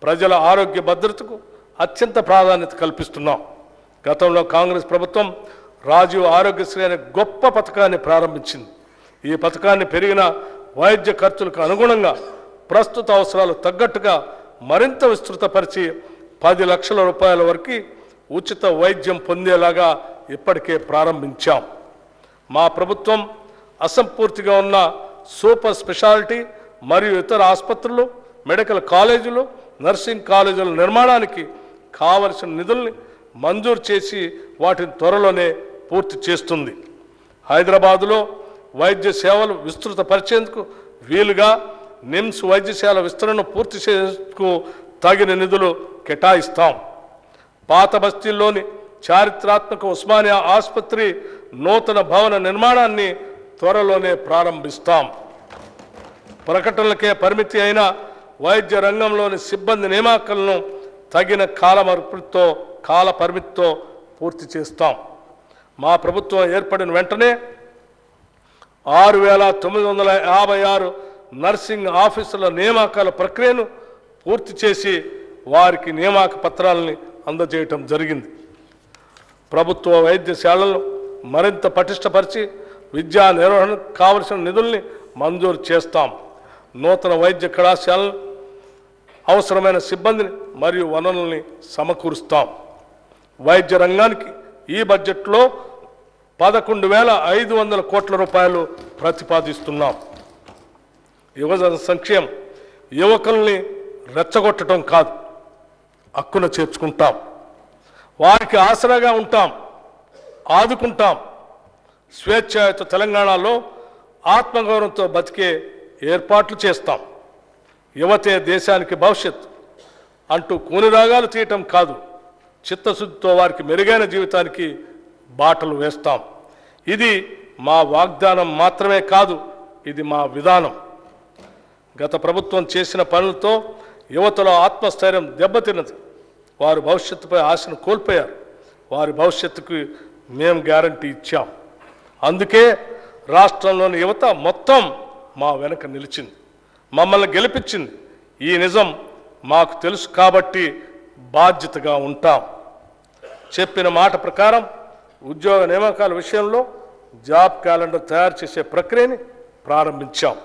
ప్రజల ఆరోగ్య భద్రతకు అత్యంత ప్రాధాన్యత కల్పిస్తున్నాం. గతంలో కాంగ్రెస్ ప్రభుత్వం రాజీవ్ ఆరోగ్యశ్రీ అనే గొప్ప పథకాన్ని ప్రారంభించింది. ఈ పథకాన్ని పెరిగిన వైద్య ఖర్చులకు అనుగుణంగా ప్రస్తుత అవసరాలు తగ్గట్టుగా మరింత విస్తృతపరిచి 10 లక్షల రూపాయల వరకు ఉచిత వైద్యం పొందేలాగా ఇప్పటికే ప్రారంభించాం. మా ప్రభుత్వం అసంపూర్తిగా ఉన్న సూపర్ స్పెషాలిటీ మరియు ఇతర ఆసుపత్రులు, మెడికల్ కాలేజీలు, నర్సింగ్ కాలేజీల నిర్మాణానికి కావలసిన నిధుల్ని మంజూరు చేసి వాటిని త్వరలోనే పూర్తి చేస్తుంది. హైదరాబాదులో వైద్య సేవలు విస్తృతపరిచేందుకు వీలుగా నిమ్స్ వైద్యశాల విస్తరణను పూర్తి చేసేందుకు తగిన నిధులు కేటాయిస్తాం. పాత బస్తీల్లోని చారిత్రాత్మక ఉస్మానియా ఆసుపత్రి నూతన భవన నిర్మాణాన్ని త్వరలోనే ప్రారంభిస్తాం. ప్రకటనలకే పరిమితి అయిన వైద్య రంగంలోని సిబ్బంది నియామకాలను తగిన కాల పరిమితితో పూర్తి చేస్తాం. మా ప్రభుత్వం ఏర్పడిన వెంటనే 6,956 నర్సింగ్ ఆఫీసర్ల నియామకాల ప్రక్రియను పూర్తి చేసి వారికి నియామక పత్రాలని అందజేయటం జరిగింది. ప్రభుత్వ వైద్యశాలలను మరింత పటిష్టపరిచి విద్యా నిర్వహణకు కావలసిన నిధుల్ని మంజూరు చేస్తాం. నూతన వైద్య కళాశాలను అవసరమైన సిబ్బందిని మరియు వనరుల్ని సమకూరుస్తాం. వైద్య రంగానికి ఈ బడ్జెట్లో 11,500 కోట్ల రూపాయలు ప్రతిపాదిస్తున్నాం. యువజన సంక్షేమం యువకుల్ని రెచ్చగొట్టడం కాదు, హక్కున చేర్చుకుంటాం. వారికి ఆసరాగా ఉంటాం, ఆదుకుంటాం. స్వేచ్ఛాయుత తెలంగాణలో ఆత్మగౌరవంతో బతికే ఏర్పాట్లు చేస్తాం. యువతే దేశానికి భవిష్యత్తు అంటూ కూనిరాగాలు తీయటం కాదు, చిత్తశుద్ధితో వారికి మెరుగైన జీవితానికి బాటలు వేస్తాం. ఇది మా వాగ్దానం మాత్రమే కాదు, ఇది మా విధానం. గత ప్రభుత్వం చేసిన పనులతో యువతలో ఆత్మస్థైర్యం దెబ్బతిన్నది. వారు భవిష్యత్తుపై ఆశను కోల్పోయారు. వారి భవిష్యత్తుకు మేము గ్యారంటీ ఇచ్చాం. అందుకే రాష్ట్రంలోని యువత మొత్తం మా వెనక నిలిచింది, మమ్మల్ని గెలిపించింది. ఈ నిజం మాకు తెలుసు కాబట్టి బాధ్యతగా ఉంటాం. చెప్పిన మాట ప్రకారం ఉద్యోగ నియామకాల విషయంలో జాబ్ క్యాలెండర్ తయారు చేసే ప్రక్రియని ప్రారంభించాం.